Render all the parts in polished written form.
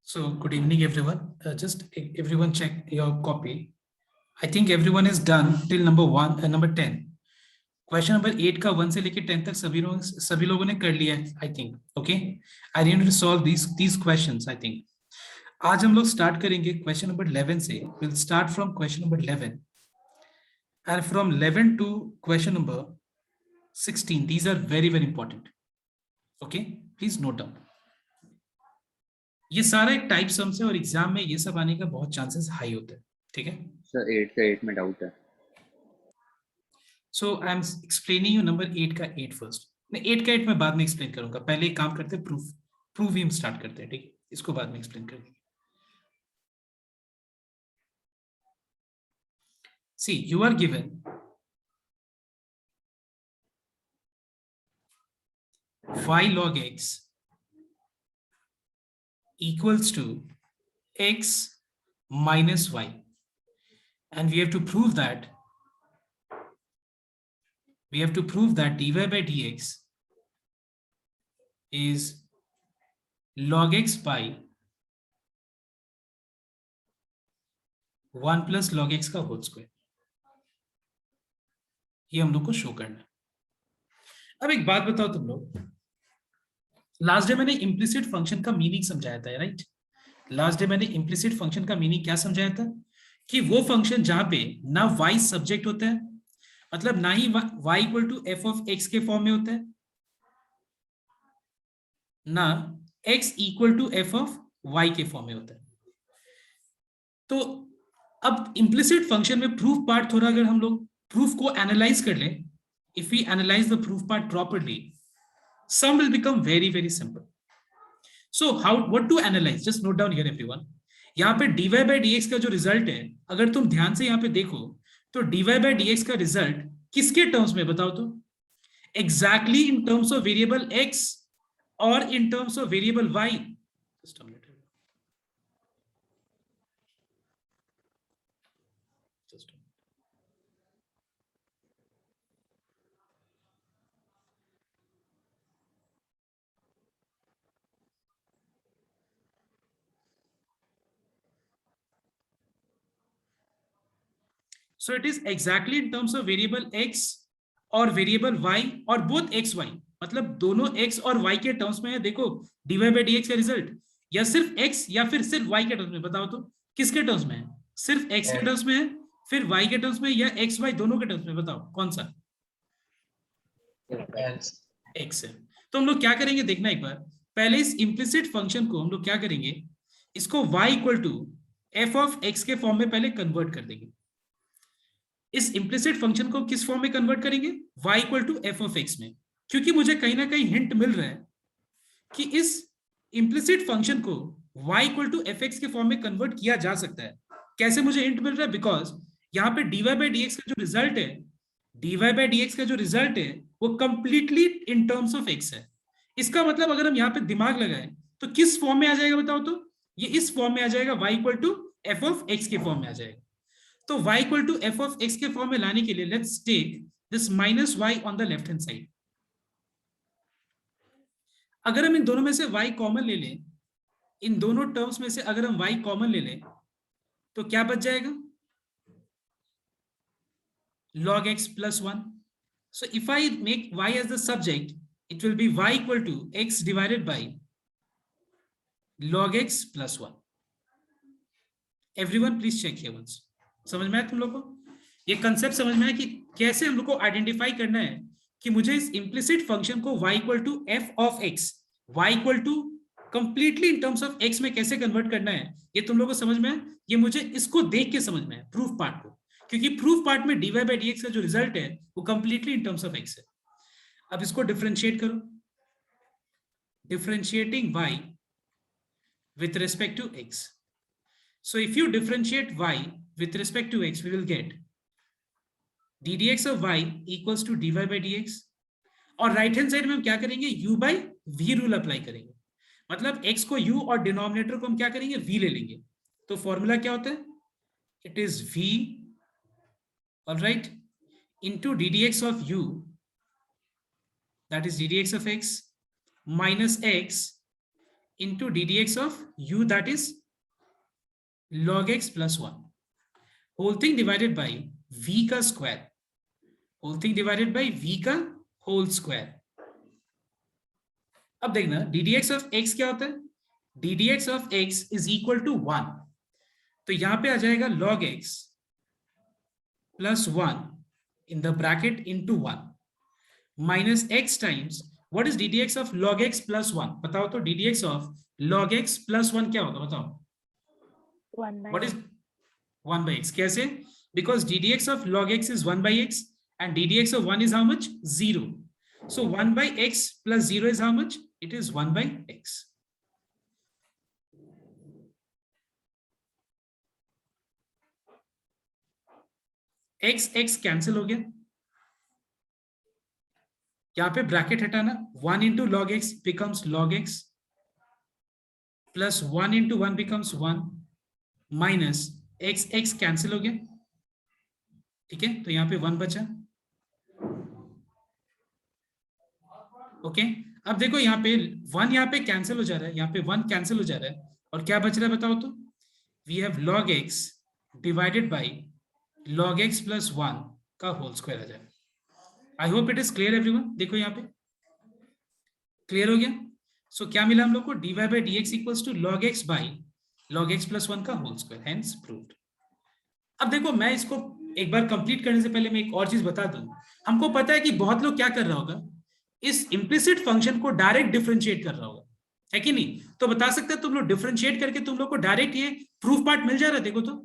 So good evening, everyone. Just everyone check your copy. I think everyone is done till number 1 and number 10. Question number 8 का 1 से लेके 10 तक सभी लोगों ने कर लिया है I think. Okay, I need to solve these questions I think. आज हम लोग स्टार्ट करेंगे क्वेश्चन नंबर 11 से. Will start from question number 11 and from 11 to question number 16. These are very important. Okay, please note down. ये सारा एक type sums है और एग्जाम में ये सब आने का बहुत चांसेस हाई होते हैं. ठीक है सर 8 का 8 में डाउट है. So I am explaining you number 8 का 8 फर्स्ट. मैं 8 का 8 में बाद में एक्सप्लेन करूंगा. पहले एक काम करते हैं, प्रूफ ही हम स्टार्ट करते हैं. ठीक है, इसको बाद में एक्सप्लेन करेंगे. See you are given y log x equals to x minus y, and we have to prove that dy by dx is log x by 1 plus log x का होल स्क्वायर. ये हम लोग को show करना है. अब एक बात बताओ तुम लोग, लास्ट डे मैंने इम्प्लिसिट फंक्शन का मीनिंग समझाया था, राइट? लास्ट डे मैंने इम्प्लिसिट फंक्शन का मीनिंग क्या समझाया था कि वो फंक्शन जहां पे ना y सब्जेक्ट होता है, मतलब ना ही y equal to f of x के फॉर्म में होता है, ना x equal to f of y के फॉर्म में होता है. तो अब इम्प्लिसिट फंक्शन में प्रूफ पार्ट थोड़ा अगर हम लोग प्रूफ को एनालाइज कर लें, if we analyse the proof part properly, sum will become very simple. So what to analyze? Just note down here everyone. यहाँ पे dy by dx का जो रिजल्ट है, अगर तुम ध्यान से यहाँ पे देखो तो dy by dx का रिजल्ट किसके टर्म्स में बताओ तो? Exactly in terms of variable x और इन terms of variable y. Just a minute. So it is exactly in terms of variable x और वेरिएबल y और बोथ x y, मतलब दोनों x और y के टर्म्स में है. देखो dy by dx का रिजल्ट या सिर्फ x या फिर सिर्फ y के टर्म्स में, बताओ तो किसके टर्म्स में है? सिर्फ x के टर्म्स में है, फिर y के टर्म्स में, या x y दोनों के टर्म्स में? बताओ कौन सा? x है. तो हम लोग क्या करेंगे देखना एक बार. पहले इस इम्प्लिसिट फंक्शन को हम लोग क्या करेंगे, इसको y equal to f of x के फॉर्म में पहले कन्वर्ट कर देंगे. इस इम्प्लिसिट फंक्शन को किस फॉर्म में कन्वर्ट करेंगे? y equal to f of x में. क्योंकि मुझे कहीं ना कहीं हिंट मिल रहा है कि इस इम्प्लिसिट फंक्शन को y equal to f x के फॉर्म में कन्वर्ट किया जा सकता है. कैसे मुझे हिंट मिल रहा है? बिकॉज यहाँ पे dy by dx का जो रिजल्ट है, dy by dx का जो रिजल्ट है वो completely in terms of x है. इसका मतलब अगर हम यहाँ पे दिमाग लगाएं तो किस फॉर्म में आ जाएगा बताओ तो? ये इस फॉर्म में आ जाएगा, y equal to f of x के फॉर्म में आ जाएगा. तो y equal to f of x के फॉर्म में लाने के लिए let's take this minus y on the left hand side. अगर हम इन दोनों में से y कॉमन ले लें, इन दोनों टर्म्स में से अगर हम y कॉमन ले लें तो क्या बच जाएगा? log x plus 1. So if I make y as the subject, it will be y equal to x divided by log x plus 1. Everyone please check here once. समझ में आया तुम लोग को? ये कंसेप्ट समझ में आया कि कैसे हम लोग को आइडेंटिफाई करना है कि मुझे इस इम्प्लिसिट फंक्शन को y equal to f of x, y equal to completely in terms of x में कैसे कन्वर्ट करना है, ये तुम लोग को समझ में है? ये मुझे इसको देख के समझ में है, प्रूफ पार्ट को, क्योंकि प्रूफ पार्ट में dy by dx का जो रिजल्ट है वो completely in terms of x है. अब इसको डिफरेंशिएट करो. Differentiating y with respect to x. So if you differentiate y with respect to x, we will get d dx of y equals to dy by dx. और right hand side में हम क्या करेंगे? u by v rule apply करेंगे. मतलब x को u और denominator को हम क्या करेंगे? v ले लेंगे. तो फॉर्मूला क्या होता है? It is v, alright, into D dx of u, that is D dx of x, minus x into ddx of u, that is log x plus 1, whole thing divided by v का square, whole thing divided by v का whole square. अब देखना ddx of x क्या होता है, ddx of x is equal to 1, तो यहां पे आ जाएगा log x plus 1 in the bracket into 1 minus x times what is ddx of log x plus 1, बताओ तो ddx of log x plus 1 क्या होगा, बताओ. 1 by What is 1 by x? कैसे? Because ddx of log x is 1 by x and ddx of 1 is how much? 0. So 1 by x plus 0 is how much? It is 1 by x. x x cancel हो गया, यहां पे bracket हटाना, 1 into log x becomes log x plus 1 into 1 becomes 1 minus x x cancel हो गया, ठीक है, तो यहां पे 1 बचा. ओके, अब देखो यहाँ पे 1 यहाँ पे कैंसिल हो जा रहा है, यहाँ पे 1 कैंसिल हो जा रहा है, और क्या बच रहा है बताओ तो, we have log x divided by log x plus 1 का होल स्क्वायर आ जाएगा. I hope it is clear everyone. देखो यहाँ पे क्लियर हो गया. सो क्या मिला हम लोग को, dy by dx equals to log x by log x plus 1 का होल स्क्वायर, हेंस प्रूव्ड. अब देखो मैं इसको एक बार कंप्लीट करने से पहले मैं एक और चीज बता दूं. हमको पता है कि बहुत लोग क्या कर रहा होगा, इस इम्प्लिसिट फंक्शन को डायरेक्ट डिफरेंशिएट कर रहा होगा, है कि नहीं. तो बता सकते हैं तुम लोग डिफरेंशिएट करके तुम लोग को डायरेक्ट ये प्रूफ पार्ट मिल जा रहा है. देखो तो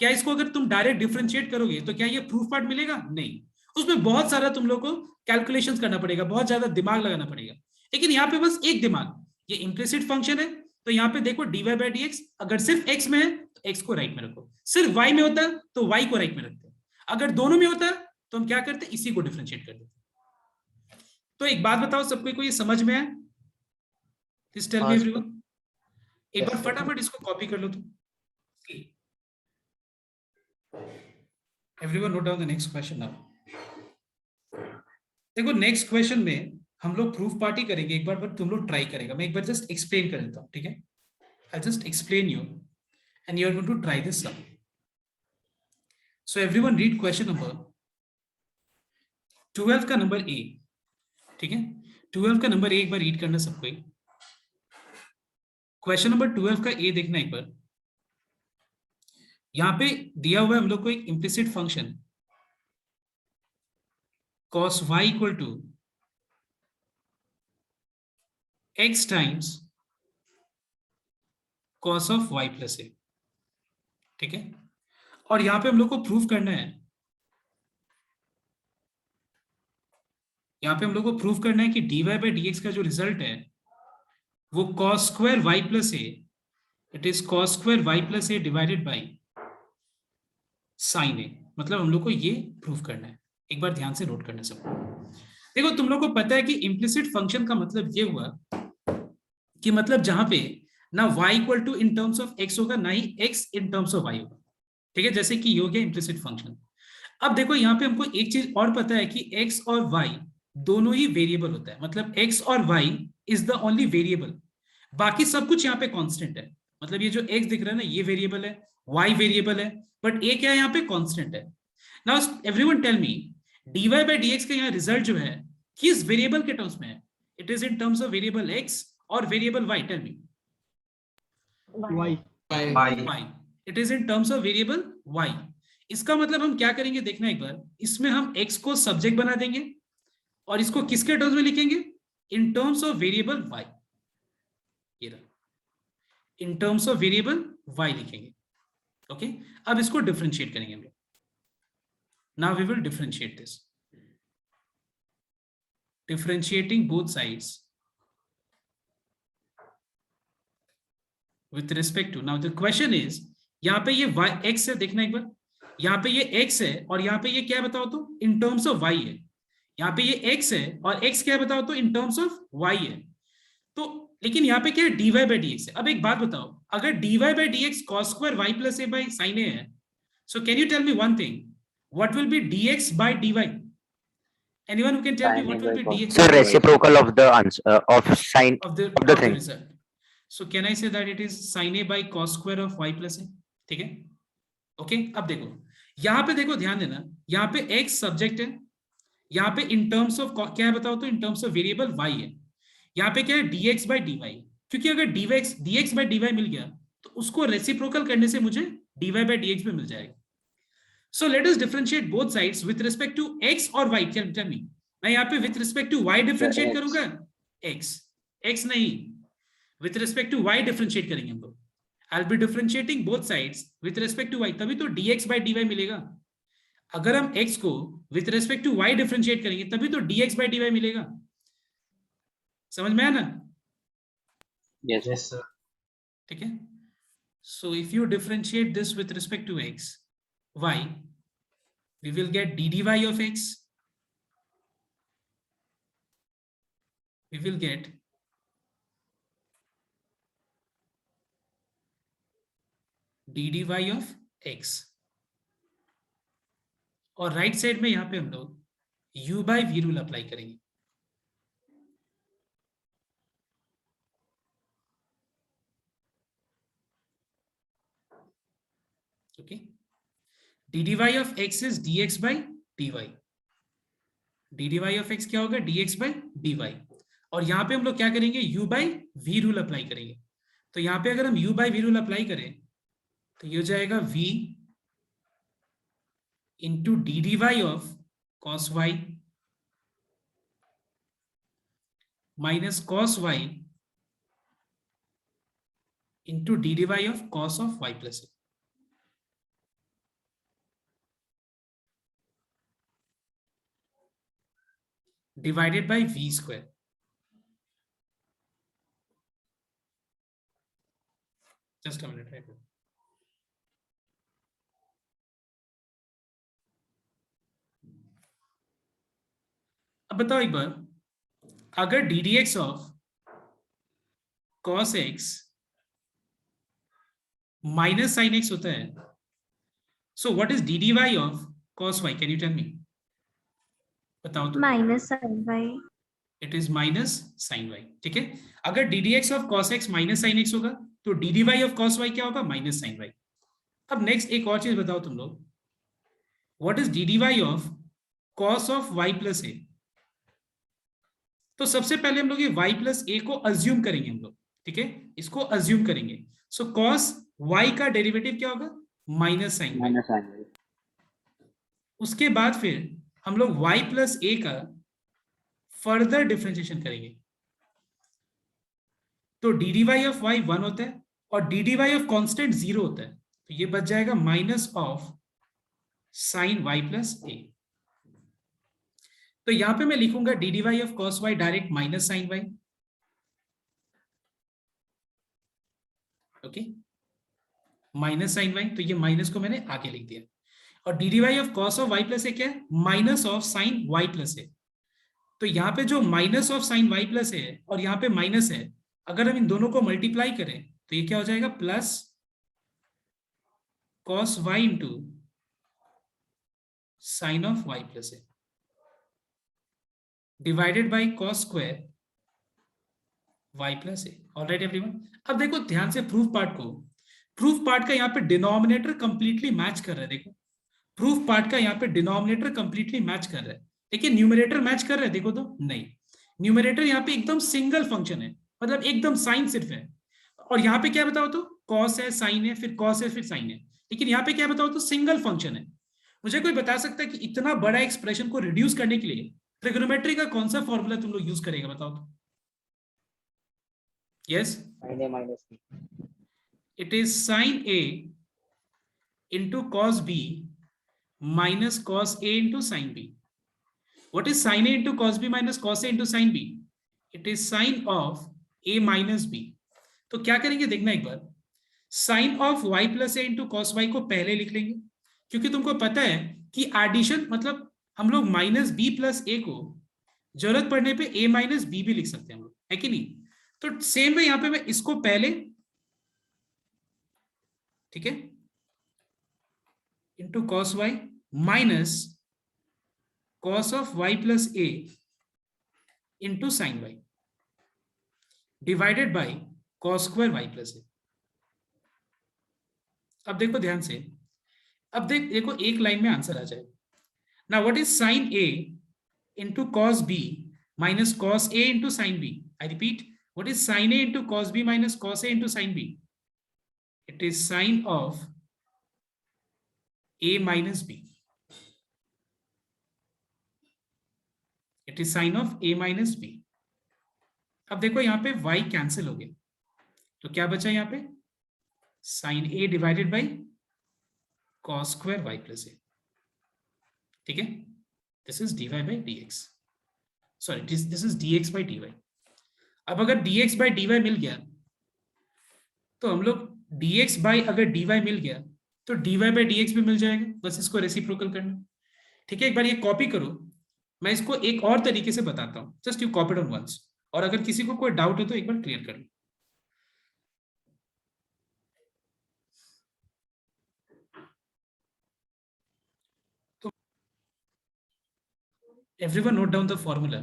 क्या इसको अगर तुम डायरेक्ट डिफरेंशिएट करोगे तो क्या ये प्रूफ पार्ट मिलेगा, नहीं. उसमें बहुत सारा तुम लोग को कैलकुलेशंस करना पड़ेगा, बहुत ज्यादा दिमाग लगाना पड़ेगा. लेकिन यहाँ पे बस एक दिमाग, ये इम्प्लिसिट फंक्शन है तो यहाँ पे देखो dy by dx अगर सिर्फ x में है तो x को राइट में रखो, सिर्फ y में होता है तो y को राइट में रखते हैं, अगर दोनों में होता है तो हम क्या करते हैं, इसी को डिफरेंशिएट कर देते हैं. तो एक बात बताओ सबको, को ये समझ में है? Please tell me everyone. एक बार फटाफट इसको कॉपी कर लो तुम. Everyone note down the next question now. देखो नेक्स्ट क्वेश्चन में हम लोग प्रूफ पार्टी करेंगे एक बार, बट तुम लोग ट्राई करेगा. मैं एक बार जस्ट एक्सप्लेन कर देता हूँ, ठीक है. I just explain you and you are going to try this sum. So everyone read question number 12 का नंबर ए, ठीक है. 12 का नंबर ए एक बार रीड करना सबको. क्वेश्चन नंबर 12 का ए देखना एक बार. यहां पे दिया हुआ है हम लोग को एक implicit function cos y equal to x times cos of y plus a, ठीक है. और यहां पे हम लोग को प्रूफ करना है, यहां पे हम लोग को प्रूफ करना है कि dy by dx का जो रिजल्ट है वो cos square y plus a, it is cos square y plus a divided by sine a. मतलब हम लोग को ये प्रूफ करना है. एक बार ध्यान से नोट करना सबको. देखो तुम लोग को पता है कि इम्प्लिसिट फंक्शन का मतलब ये हुआ कि मतलब जहां पे ना y equal to in terms of x होगा, ना ही x in terms of y होगा, ठीक है. जैसे कि ये हो गया इम्प्लिसिट फंक्शन. अब देखो यहाँ पे हमको एक चीज और पता है कि x और y दोनों ही वेरिएबल होता है, मतलब x और y is the only variable, बाकी सब कुछ यहाँ पे कांस्टेंट है. मतलब ये जो x दिख रहा है ना, ये वेरिएबल है, y वेरिएबल है, बट a क्या है यहाँ पे, कांस्टेंट है. Now everyone tell me, dy by dx का यहाँ रिजल्ट जो है किस वेरिएबल के टर्म्स में है? It is in terms of variable x और variable y. Tell me. y. It is in terms of variable y. इसका मतलब हम क्या करेंगे देखना एक बार, इसमें हम x को सब्जेक्ट बना देंगे और इसको किसके टर्म्स में लिखेंगे, in terms of variable y. ये रहा, in terms of variable y लिखेंगे. ओके अब इसको डिफरेंशिएट करेंगे हम लोग. Now we will differentiate this, differentiating both sides with respect to, now the question is, यहाँ पे ये y x है, देखना एक बार, यहाँ पे ये x है और यहाँ पे ये क्या है बताओ तो, इन टर्म्स ऑफ y है. यहाँ पे ये x है और x क्या है बताओ तो, इन टर्म्स ऑफ y है. तो लेकिन यहाँ पे क्या है, dy by dx है. अब एक बात बताओ, अगर dy by dx cos square y plus a by sin a है, so can you tell me one thing, what will be dx by dy? Anyone who can tell me what will be dx? So reciprocal of the answer of sign of the thing. result. So can I say that it is sin a by cos square of y plus a. ठीक है, okay. अब देखो यहाँ पे, देखो ध्यान देना, यहाँ पे x सब्जेक्ट है, यहाँ पे इन टर्म्स ऑफ क्या है बताओ तो, इन टर्म्स ऑफ वेरिएबल y है. यहाँ पे क्या है, dx बाई dy. क्योंकि अगर dx बाई dy मिल गया तो उसको रेसिप्रोकल करने से मुझे dy बाई dx भी मिल जाएगा. So let us differentiate both sides with respect to x और y. Tell me, मैं यहाँ पे with respect to y differentiate करूंगा, x नहीं, with respect to y differentiate करेंगे हम लोग. I'll be differentiating both sides with respect to y, तभी तो dx by dy मिलेगा. अगर हम x को with respect to y differentiate करेंगे तभी तो dx by dy मिलेगा. समझ में आया ना? Yes, yes sir. ठीक है. So if you differentiate this with respect to x, y, we will get d dy of x. We will get d dy of x. और राइट साइड में यहां पे हम लोग u by v rule apply करेंगे. Okay. d dy of x is dx by dy. d dy of x क्या होगा, dx by dy. और यहां पे हम लोग क्या करेंगे, u by v rule apply करेंगे. तो यहां पे अगर हम u by v rule apply करें तो ये हो जाएगा v into d d y of cos y minus cos y into d d y of cos of y plus a. Divided by v square. Just a minute, right. अब बताओ एक बार, अगर d d x of cos x minus sine x होता है, so what is d d y of cos y? Can you tell me? बताओ तो. Minus sine y. It is minus sine y. ठीक है. अगर d d x of cos x minus sine x होगा तो d d y of cos y क्या होगा, minus sine y. अब नेक्स्ट एक और चीज बताओ तुम लोग, what is d d y of cos of y plus a? तो सबसे पहले हम लोग ये y प्लस ए को अज्यूम करेंगे हम लोग. ठीक है, इसको अज्यूम करेंगे. सो कॉस y का डेरिवेटिव क्या होगा, माइनस साइन वाई. उसके बाद फिर हम लोग y प्लस ए का फर्दर डिफरेंशिएशन करेंगे. तो d d y of y 1 होता है और d d y of constant 0 होता है. तो ये बच जाएगा minus of sine y plus a. तो यहां पे मैं लिखूंगा d d y of cos y direct minus sine y. Okay, minus sine y. तो ये माइनस को मैंने आगे लिख दिया. और d d y of cos of y plus a क्या है, minus of sine y plus a. तो यहाँ पे जो minus of sine y plus है और यहाँ पे माइनस है, अगर हम इन दोनों को मल्टीप्लाई करें तो ये क्या हो जाएगा, plus cos y into sine of y plus a divided by cos square y plus a. Alright everyone. अब देखो ध्यान से प्रूफ पार्ट को. प्रूफ पार्ट का यहाँ पे डिनोमिनेटर कंप्लीटली मैच कर रहा है. देखो प्रूफ पार्ट का यहाँ पे डिनोमिनेटर कंप्लीटली मैच कर रहा है, लेकिन न्यूमरेटर मैच कर रहा है. देखो तो नहीं, न्यूमरेटर यहाँ पे एकदम सिंगल फंक्शन है, मतलब एकदम साइन सिर्फ है. और यहाँ पे क्या बताओ तो, कॉस है, साइन है, फिर कॉस है, फिर साइन है. लेकिन यहाँ पे क्या बताओ तो, सिंगल फंक्शन है. मुझे कोई बता सकता है कि इतना बड़ा एक्सप्रेशन को रिड्यूस करने के लिए ट्रिग्नोमेट्री का कौन सा फॉर्मूला तुम लोग यूज करेगा, बताओ तो. Yes, it is sine a into cos b minus cos a into sine b. What is sin a into cos b minus cos a into sin b? It is sin of a minus b. तो क्या करेंगे देखना एक बार, sin of y plus a into cos y को पहले लिख लेंगे, क्योंकि तुमको पता है कि एडिशन मतलब हम लोग माइनस बी प्लस ए को जरूरत पड़ने पे a माइनस बी भी लिख सकते हैं हम लोग, है कि नहीं. तो सेम वे यहाँ पे मैं इसको पहले, ठीक है, into cos y minus cos of y plus a into sin y divided by cos square y plus a. अब देखो ध्यान से, अब देखो एक लाइन में आंसर आ जाएगा। Now what is sine a into cos b minus cos a into sine b? I repeat, what is sine a into cos b minus cos a into sine b? It is sine of a minus b. It is sin of a minus b. अब देखो यहाँ पे y cancel हो गया, तो क्या बचा यहाँ पे? sin a divided by cos square y plus a. ठीक है, this is dy by dx, sorry this is dx by dy। अब अगर dx बाई dy मिल गया तो हम लोग dx बाई अगर dy मिल गया तो dy बाई dx भी मिल जाएगा, बस इसको रेसिप्रोकल करना। ठीक है, एक बार ये कॉपी करो, मैं इसको एक और तरीके से बताता हूं, just you copy on once, और अगर किसी को कोई डाउट हो तो एक बार क्लियर कर लो। तो everyone note down the formula,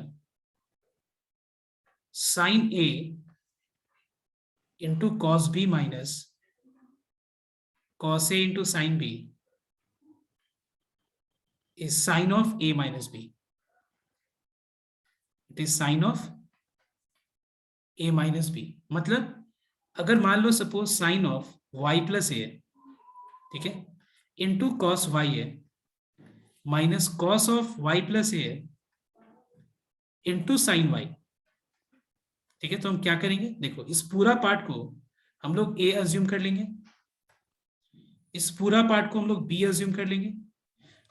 sine a into cos b minus cos a into sin b is sin of a minus b. It is sin of a minus b। मतलब अगर मान लो suppose sine of y plus a है, ठीक है, into cos y है, minus cos of y plus a है, into sign y। ठीक है, तो हम क्या करेंगे, देखो इस पूरा पार्ट को हम लोग a अज्यूम कर लेंगे, इस पूरा पार्ट को हम लोग b अज्यूम कर लेंगे।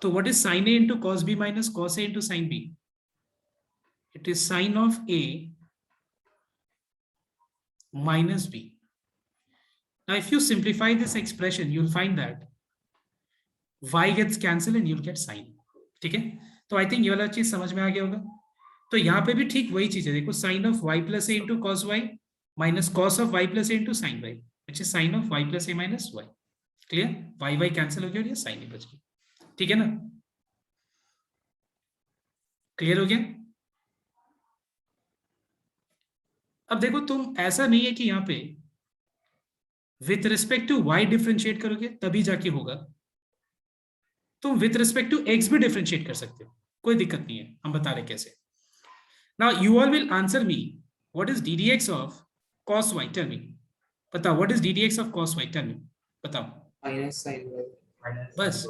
तो what is sine a into cos b minus cos a into sine b? It is sine of a minus b. Now if you simplify this expression you'll find that y gets cancelled and you'll get sin। ठीक है, तो I think ये वाला चीज समझ में आ गया होगा। तो यहाँ पे भी ठीक वही चीज है, देखो sine of y plus a into cos y minus cos of y plus a into sine y, which is sine of y plus a minus y. Clear, y y cancel हो गया और ये साइन ही बच गया। ठीक है ना, clear हो गया? अब देखो तुम, ऐसा नहीं है कि यहाँ पे with respect to y differentiate करोगे तभी जाके होगा, तुम विथ रिस्पेक्ट टू x भी डिफरेंशिएट कर सकते हो, कोई दिक्कत नहीं है, हम बता रहे कैसे। Now you all will answer me, what is ddx of cos y? Tell me, बताओ what is ddx of cos y? Tell me, बताओ। माइनस साइन बस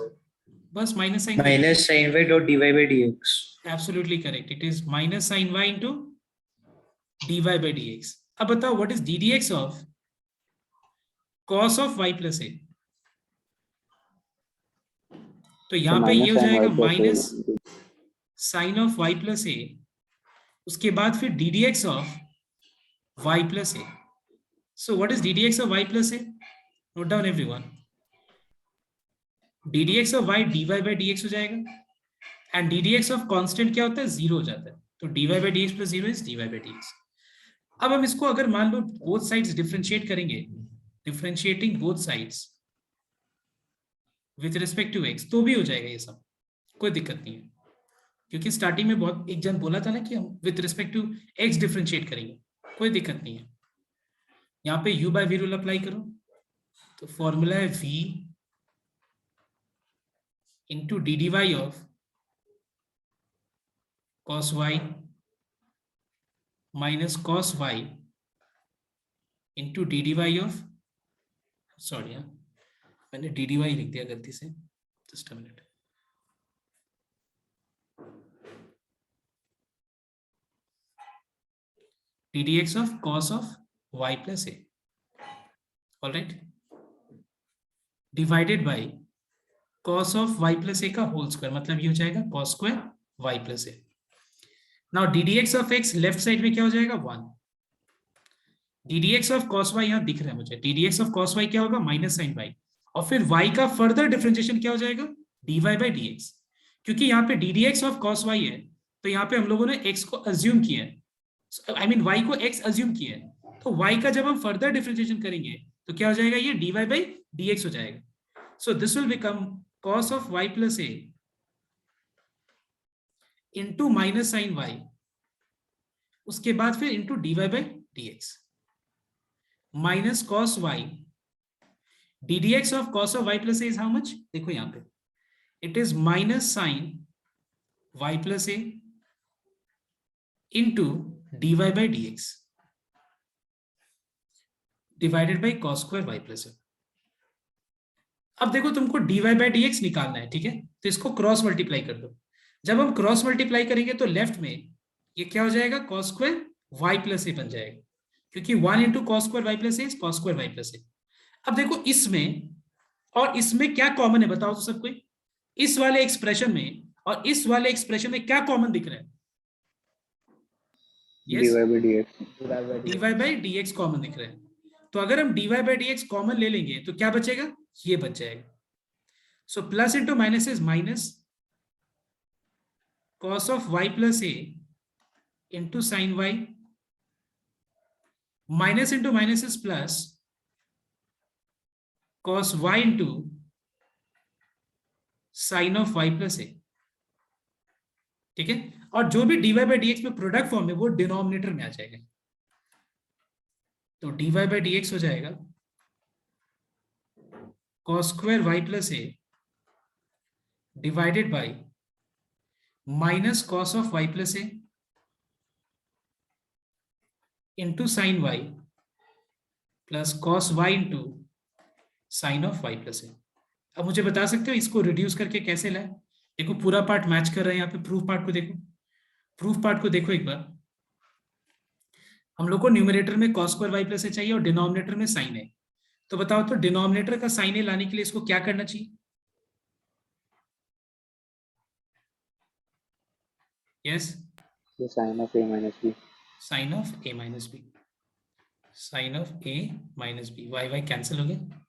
बस minus sine y dot dy by dx। Absolutely correct, it is minus sine y into dy by dx। अब बताओ what is ddx of cos of y plus a? तो यहाँ पे ये हो जाएगा minus sine of y plus ए, उसके बाद फिर ddx of y plus A. So what is ddx of y plus A? Note down everyone, ddx of y dy by dx हो जाएगा, एंड ddx ऑफ कांस्टेंट क्या होता है, zero हो जाता है, तो dy by dx plus zero is dy by dx। अब हम इसको अगर मान लो बोथ साइड्स डिफरेंशिएट करेंगे, differentiating both sides with respect to x, तो भी हो जाएगा ये सब, कोई दिक्कत नहीं है, क्योंकि स्टार्टिंग में बहुत एक जन बोला था ना कि हम with respect to x differentiate करेंगे, कोई दिक्कत नहीं है। यहाँ पे u by v rule apply करो, तो फॉर्मूला है v into d d y of cos y minus cos y into d d y of, sorry मैंने डी डी वाई लिख दिया गलती से, just a minute. D d x of cos of y plus a, all right, divided by cos of y plus ए का whole square, मतलब ये हो जाएगा cos square y plus A. Now D d x of x left side में क्या हो जाएगा, 1। D d x of cos y यहाँ दिख रहा है मुझे, D d x of cos y क्या होगा, माइनस साइन y, और फिर y का फर्दर डिफरेंशिएशन क्या हो जाएगा, dy बाई dx। क्योंकि यहाँ पे D d x of cos y है, तो यहाँ पे हम लोगों ने x को अज्यूम किया है, आई मीन y को x अज्यूम किया है, तो y का जब हम फर्दर डिफरेंशिएशन करेंगे तो क्या हो जाएगा, ये dy बाई dx हो जाएगा। So this will become cos of y plus a into minus sine y, उसके बाद फिर into dy by dx। Minus cos y, d d x of cos of y plus a is how much, देखो यहाँ पे it is minus sine y plus a into d y by d x divided by cos square y plus a. अब देखो तुमको d y by d x निकालना है, ठीक है, तो इसको क्रॉस मल्टीप्लाई कर दो। जब हम क्रॉस मल्टीप्लाई करेंगे तो लेफ्ट में ये क्या हो जाएगा, cos square y plus a बन जाएगा, क्योंकि 1 into cos square y plus a is cos square y plus a. अब देखो इसमें और इसमें क्या कॉमन है, बताओ तो सबको, इस वाले एक्सप्रेशन में और इस वाले एक्सप्रेशन में क्या कॉमन दिख रहा है? dy by dx dy by d x common दिख रहा है, तो अगर हम dy by d x common ले लेंगे तो क्या बचेगा, ये बच जाएगा। So plus into minus is minus cos of y plus a into sine y, minus into minus is plus cos y into sine of y plus a, ठीक है। और जो भी dy बाई डी एक्स में product form है वो denominator में आ जाएगा, तो dy बाई डी एक्स हो जाएगा cos square y plus a divided by minus cos of y plus a into sine y plus cos y into sine of y plus a. अब मुझे बता सकते हो इसको रिड्यूस करके कैसे लाए? देखो पूरा पार्ट मैच कर रहे हैं, यहाँ पे प्रूफ पार्ट को देखो, प्रूफ पार्ट को देखो एक बार। हम लोग को न्यूमरेटर में कॉस स्क्वायर वाई प्लस ए चाहिए और डिनोमिनेटर में साइन है, तो बताओ तो डिनोमिनेटर का साइन ए लाने के लिए इसको क्या करना चाहिए? Yes, sin of a minus b, sine of a minus b, sine of a minus b, y y cancel हो गया,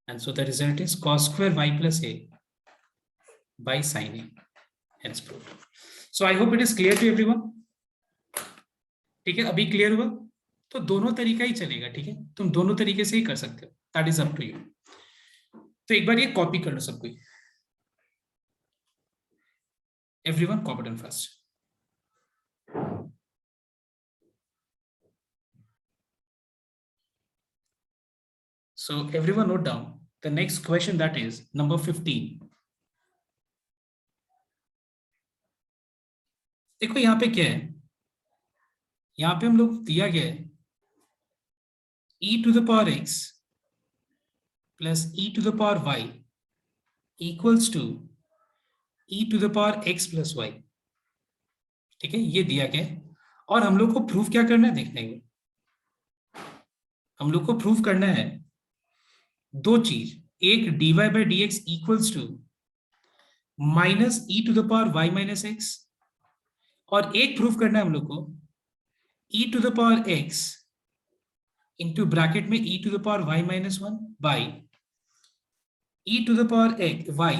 and so the result is cos square y plus a by sine a, hence proved. So I hope it is clear to everyone, ठीक है, अभी clear हुआ? तो दोनों तरीका ही चलेगा, ठीक है, तुम दोनों तरीके से ही कर सकते हो, that is up to you. तो एक बार ये कॉपी कर लो सबको, everyone copy done first. So everyone note down the next question, that is number 15. देखो यहाँ पे क्या है, यहाँ पे हम लोग दिया गया है e to the power x plus e to the power y equals to e to the power x plus y, ठीक है, ये दिया गया है। और हम लोग को प्रूफ क्या करना है, देखने को हम लोग को प्रूफ करना है दो चीज, एक dy by d x equals to minus e to the power y minus x, और एक प्रूफ करना है हम लोग को e to the power x into bracket में e to the power y minus one by e to the power y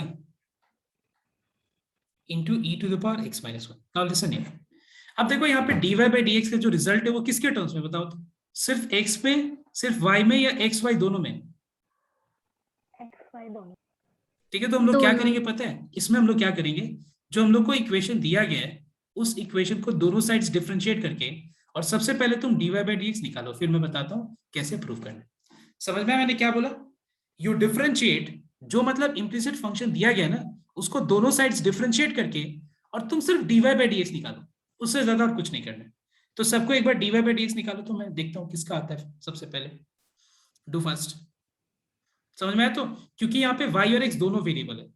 into e to the power x minus one. Now listen here, अब देखो यहाँ पे dy by d x का जो result है वो किसके टर्म्स में, बताओ तो, सिर्फ x में, सिर्फ y में, या x y दोनों में? XY दोनों। ठीक है, तो हम लोग क्या करेंगे पता है, इसमें हम लोग क्या करेंगे, जो हम लोग को इक्वेशन दिया गया है उस इक्वेशन को दोनों साइड्स डिफरेंशिएट करके, और सबसे पहले तुम dy बाई डी एक्स निकालो, फिर मैं बताता हूँ कैसे प्रूव करना है। समझ में आया मैंने क्या बोला? यू डिफरेंशिएट, जो मतलब इम्प्लिसिट फंक्शन दिया गया ना उसको दोनों साइड्स डिफरेंशिएट करके और तुम सिर्फ dy बाई डी एक्स निकालो, उससे ज्यादा और कुछ नहीं करना है। तो सबको एक बार dy बाई डी एक्स निकालो, तो मैं देखता हूँ किसका आता है सबसे पहले। डू फर्स्ट, समझ में आया? तो क्योंकि यहाँ पे y और x दोनों वेरिएबल है,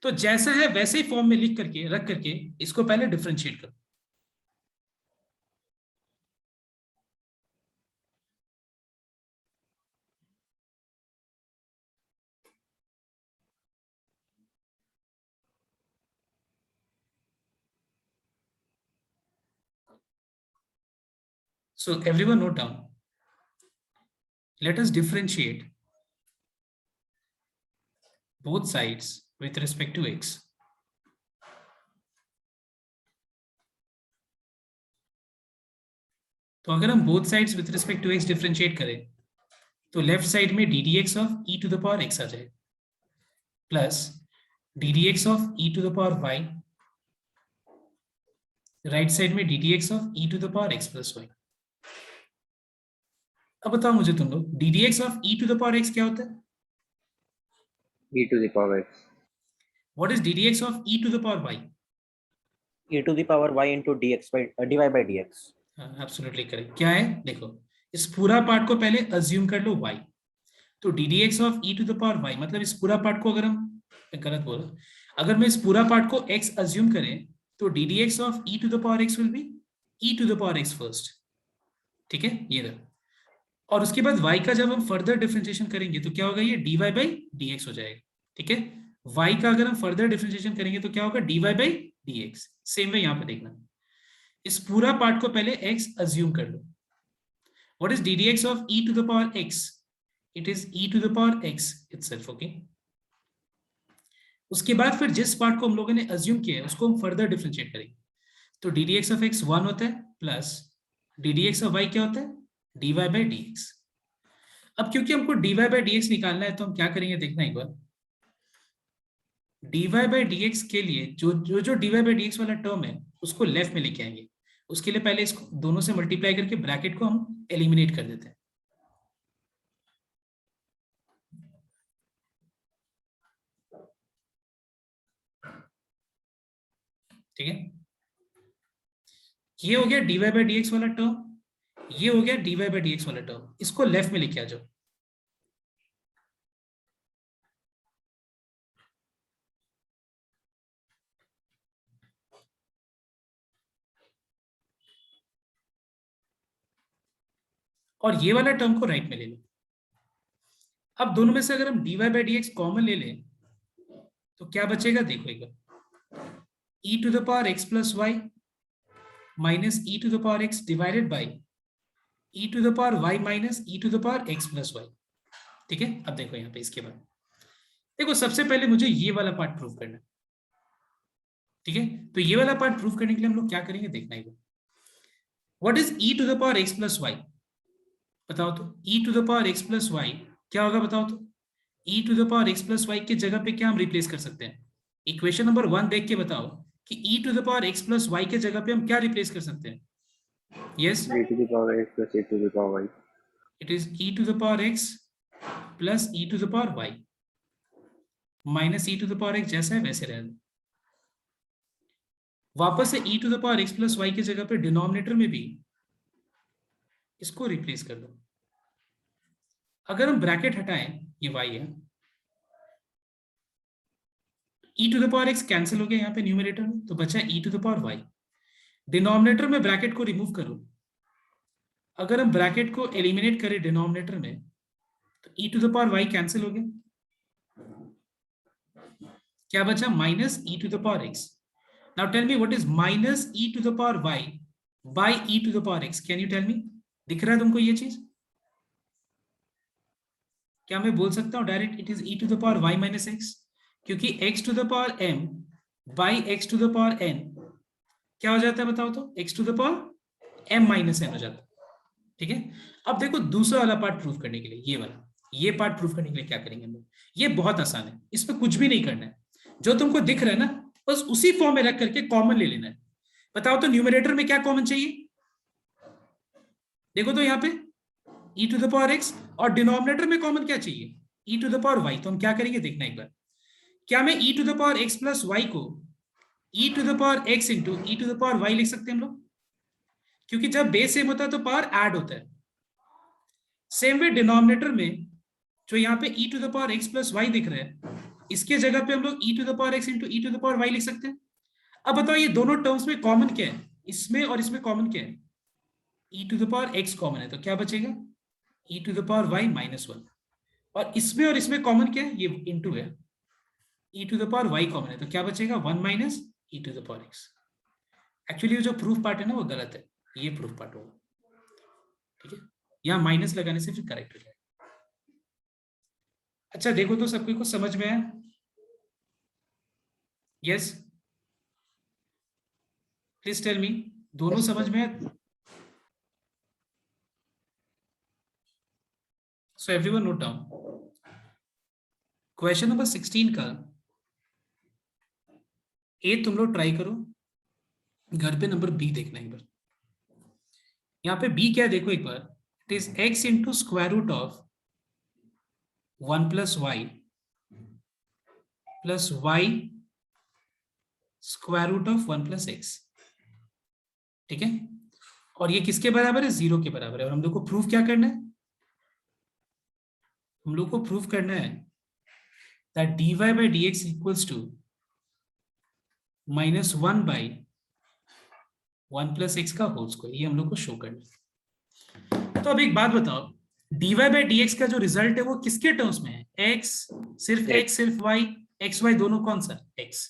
तो जैसा है वैसे ही फॉर्म में लिख करके रख करके इसको पहले डिफरेंशिएट करो। So everyone note down. Let us differentiate both sides with respect to x. तो अगर हम both sides with respect to x differentiate करें तो लेफ्ट साइड में d d x of e to the power x आ जाए plus d d x of e to the power y, right side में d d x of e to the power x plus y. अब बताओ मुझे तुम लोग, d d x of e to the power x क्या होता है? e to the power x. What is d d x of e to the power y? e to the power y into dx by dy by dx. Absolutely correct. क्या है देखो, इस पूरा part को पहले अज्यूम कर लो y, तो d d x of e to the power y, मतलब इस पूरा पार्ट को अगर हम, गलत बोला, अगर मैं इस पूरा पार्ट को x अज्यूम करें तो d d x of e to the power x will be e to the power x first, ठीक है ये रहा। और उसके बाद y का जब हम फर्दर डिफरेंशिएशन करेंगे तो क्या होगा, ये dy बाई डी एक्स हो जाएगा, ठीक है। y का अगर हम फर्दर डिफरेंशिएशन करेंगे तो क्या होगा, dy by d x. Same way यहां पे देखना, इस पूरा पार्ट को पहले x अज्यूम कर लो। What is d d x of e to the power x? It is e to the power x itself, okay. उसके बाद फिर जिस पार्ट को हम लोगों ने अज्यूम किया है उसको हम फर्दर डिफरेंशिएट करेंगे, तो d d x of x 1 होता है plus d d x of y क्या होता है, dy बाई डी एक्स। अब क्योंकि हमको dy बाई डी एक्स निकालना है तो हम क्या करेंगे देखना एक बार, dy बाई डी एक्स के लिए जो जो जो dy बाई डी एक्स वाला टर्म है उसको लेफ्ट में लेके आएंगे। उसके लिए पहले इसको दोनों से मल्टीप्लाई करके ब्रैकेट को हम एलिमिनेट कर देते हैं, ठीक है। ये हो गया dy बाई डी एक्स वाला टर्म, ये हो गया dy बाई डी एक्स वाला टर्म, इसको लेफ्ट में लेके आ जाओ। और ये वाला टर्म को राइट में ले लो। अब दोनों में से अगर हम dy by d x common ले लें तो क्या बचेगा देखो एक बार, e to the power x plus y minus e to the power x divided by e to the power y minus e to the power x plus y, ठीक है। अब देखो यहाँ पे इसके बाद देखो, सबसे पहले मुझे ये वाला पार्ट प्रूव करना है, ठीक है। तो ये वाला पार्ट प्रूव करने के लिए हम लोग क्या करेंगे देखना है, what is e to the power x plus y? बताओ तो e to the power x plus y क्या होगा, बताओ तो। e to the power x plus y के जगह पे क्या हम रिप्लेस कर सकते हैं? इक्वेशन नंबर 1 देख के बताओ कि e to the power x plus y के जगह पे हम क्या रिप्लेस कर सकते हैं? Yes, e to the power x plus e to the power y. It is e to the power x plus e to the power y minus e to the power x, जैसा है वैसे रहने। वापस से e to the power x plus y की जगह पे denominator में भी इसको रिप्लेस कर दो। अगर हम ब्रैकेट हटाएं, ये y है, e to the power x cancel हो गया यहाँ पे न्यूमरेटर में, तो बचा e to the power y। Denominator में ब्रैकेट को रिमूव करो, अगर हम ब्रैकेट को एलिमिनेट करें डिनोमिनेटर में तो e to the power y cancel हो गया, क्या बचा, minus e to the power x। Now tell me what is minus e to the power y by e to the power x? Can you tell me, दिख रहा है तुमको ये चीज? क्या मैं बोल सकता हूं direct it is e to the power y minus x, क्योंकि x to the power m by x to the power n क्या हो जाता है बताओ तो, x to the power m minus n हो जाता है, ठीक है। अब देखो दूसरा वाला पार्ट प्रूव करने के लिए, ये वाला, ये पार्ट प्रूव करने के लिए क्या करेंगे हम लोग, ये बहुत आसान है, इसमें कुछ भी नहीं करना है, जो तुमको दिख रहा है ना बस उसी फॉर्म में रख करके कॉमन ले लेना है। बताओ तो न्यूमरेटर में क्या कॉमन चाहिए, देखो तो यहाँ पे e to the power x, और डिनोमिनेटर में कॉमन क्या चाहिए, e to the power y। तो हम क्या करेंगे देखना एक बार, क्या मैं e to the power x plus y को e to the power x into e to the power y लिख सकते हैं हम लोग, क्योंकि जब बेस सेम होता है तो पावर ऐड होता है। सेम वे डिनोमिनेटर में जो यहाँ पे e to the power x plus y दिख रहा है, इसके जगह पे हम लोग e to the power x into e to the power y लिख सकते हैं। अब बताओ ये दोनों टर्म्स में कॉमन क्या है, इसमें और इसमें कॉमन क्या है, e to the power x common है, तो क्या बचेगा, e to the power y minus 1। और इसमें कॉमन क्या है, ये इंटू है, e to the power y common है, तो क्या बचेगा, 1 minus e to the power x। Actually जो प्रूफ पार्ट है ना वो गलत है, ये प्रूफ पार्ट होगा, ठीक है। यहाँ माइनस लगाने से फिर करेक्ट हो जाएगा। अच्छा देखो तो सबको को समझ में आया, यस प्लीज टेल मी, दोनों समझ में आया? So everyone note down, question number 16 का ए तुम लोग ट्राई करो, घर पे नंबर बी देखना एक बार। यहाँ पे बी क्या है देखो एक बार, it is x into square root of 1 plus y plus y square root of 1 plus x. ठीक है, और ये किसके बराबर है? 0 के बराबर है। और हम लोग को प्रूफ क्या करना है? हम लोग को प्रूफ करना है that dy by dx equals to minus 1 by 1 plus x का होल स्क्वायर। ये हम लोग को शो करना है। तो अब एक बात बताओ, dy by dx का जो रिजल्ट है वो किसके टर्म्स में है? x, सिर्फ x, सिर्फ y, x y दोनों कौन सा? x।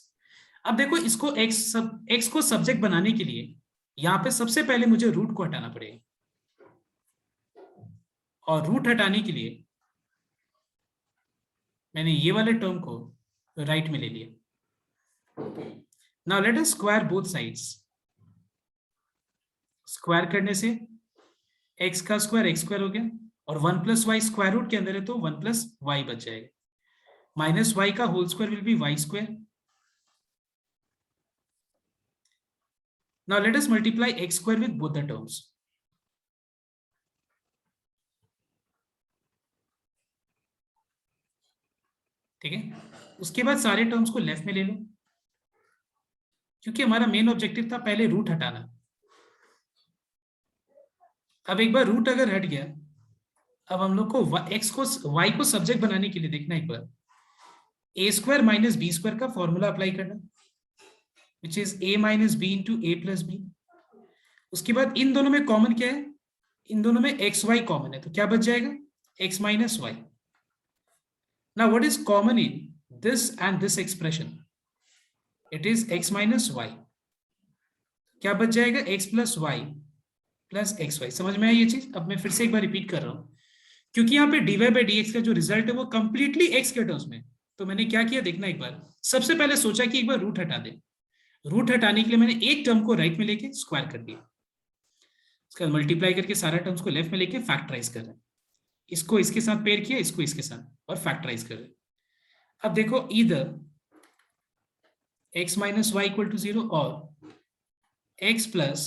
अब देखो इसको x को सब्जेक्ट बनाने के लिए यहां पे सबसे पहले मुझे रूट को हटाना पड़ेगा, और रूट हटाने के लिए मैंने ये वाले टर्म को राइट में ले लिया। नाउ लेट अस स्क्वायर बोथ साइड्स। स्क्वायर करने से x का स्क्वायर x स्क्वायर हो गया, और 1 प्लस वाई स्क्वायर रूट के अंदर है तो 1 प्लस वाई बच जाएगा, माइनस वाई का whole square will be y square. Now let us multiply x square with both the terms. ठीक है, उसके बाद सारे टर्म्स को लेफ्ट में ले लो, क्योंकि हमारा मेन ऑब्जेक्टिव था पहले रूट हटाना। अब एक बार रूट अगर हट गया, अब हम लोग को x को y को सब्जेक्ट बनाने के लिए देखना एक बार a square minus b square का फॉर्मूला अप्लाई करना, which is a minus b into a plus b. उसके बाद इन दोनों में कॉमन क्या है? इन दोनों में एक्स वाई कॉमन है, तो क्या बच जाएगा? x minus y. Now what is common in this and this expression? It is x minus y. क्या बच जाएगा? x plus y plus xy। समझ में आई ये चीज? अब मैं फिर से एक बार रिपीट कर रहा हूं, क्योंकि यहाँ पे dy by dx का जो रिजल्ट है वो कंप्लीटली x के टर्म्स में। तो मैंने क्या किया देखना एक बार। सबसे पहले सोचा कि एक बार रूट हटा दे। रूट हटाने के लिए मैंने एक टर्म को राइट में लेके स्क्वायर कर दिया, उसके बाद मल्टीप्लाई करके सारा टर्म्स को लेफ्ट में लेके फैक्टराइज कर रहे हैं। इसको इसके साथ पेयर किया, इसको इसके साथ, और फैक्टराइज कर रहे हैं। अब देखो either x minus y equal to 0 और x plus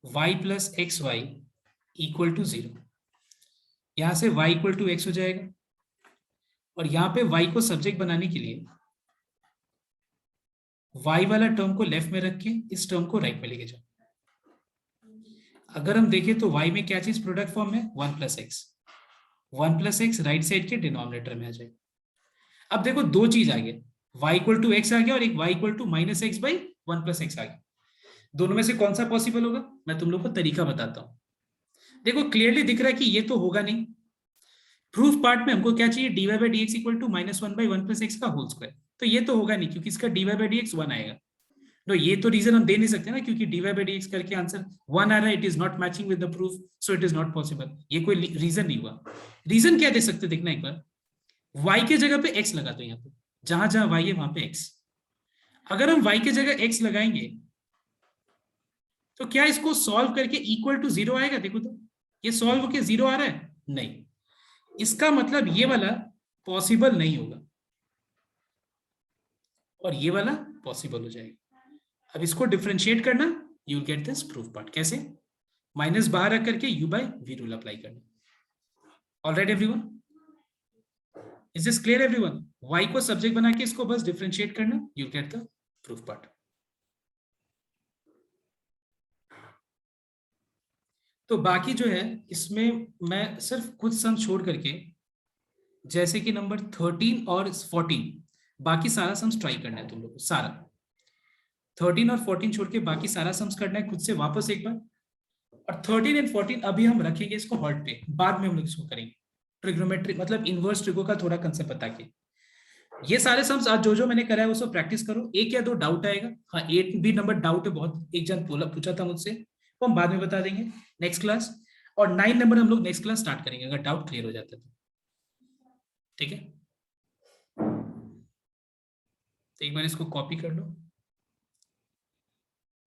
y plus x y equal to 0। यहां से y इक्वल टू एक्स हो जाएगा, और यहां पे y को सब्जेक्ट बनाने के लिए y वाला टर्म को लेफ्ट में रख के इस टर्म को राइट में लेके जाओ। अगर हम देखें तो y में क्या चीज प्रोडक्ट फॉर्म में? 1 plus x. 1 plus x right side के डिनोमिनेटर में आ जाएगा। अब देखो दो चीज आ गया, y इक्वल टू एक्स आ गया और एक y equal to minus x by 1 plus x आ गया। दोनों में से कौन सा पॉसिबल होगा? मैं तुम लोग को तरीका बताता हूं। देखो क्लियरली दिख रहा है कि ये तो होगा नहीं। प्रूफ पार्ट में हमको क्या चाहिए? dy by d x equal to minus 1 by 1 plus x का होल स्क्वायर। तो ये तो होगा नहीं, क्योंकि इसका dy बाई डी एक्स 1 आएगा। नो, ये तो रीजन हम दे नहीं सकते ना, क्योंकि dy बाई डी एक्स करके आंसर 1 आ रहा है। It is not matching with the proof, so it is not possible. ये कोई रीजन नहीं हुआ। रीजन क्या दे सकते? देखना एक बार, y के जगह पे x लगा दो। यहाँ पे जहां जहां y है वहां पे x। अगर हम y के जगह x लगाएंगे तो क्या इसको सॉल्व करके इक्वल टू 0 आएगा? देखो तो ये सॉल्व होके 0 आ रहा है? नहीं। इसका मतलब ये वाला पॉसिबल नहीं होगा और ये वाला पॉसिबल हो जाएगा। अब इसको डिफरेंशिएट करना, you will get this proof part. कैसे? माइनस बाहर रख करके u by v rule apply करना। All right everyone, is this clear everyone? y को सब्जेक्ट बना के इसको बस डिफरेंशिएट करना, you will get the proof part. तो बाकी जो है इसमें मैं सिर्फ कुछ सम छोड़ करके, जैसे कि नंबर 13 और 14, बाकी सारा सम्स ट्राई करना है तुम लोग को। सारा 13 और 14 छोड़ के बाकी सारा सम्स करना है खुद से वापस एक बार। और 13 एंड 14 अभी हम रखेंगे इसको हॉल्ट पे, बाद में हम लोग इसको करेंगे। ट्रिग्नोमेट्री मतलब इनवर्स ट्रिगो का थोड़ा कंसेप्ट बता के ये सारे सम्स आज जो मैंने करा है वो सब प्रैक्टिस करो। एक या दो डाउट आएगा, हाँ 8 भी नंबर डाउट है बहुत, एक जन पूछा था मुझसे, वो हम बाद में बता देंगे नेक्स्ट क्लास। और 9 नंबर हम लोग नेक्स्ट क्लास स्टार्ट करेंगे अगर डाउट क्लियर हो जाता है तो। ठीक है, तो एक बार इसको कॉपी कर लो।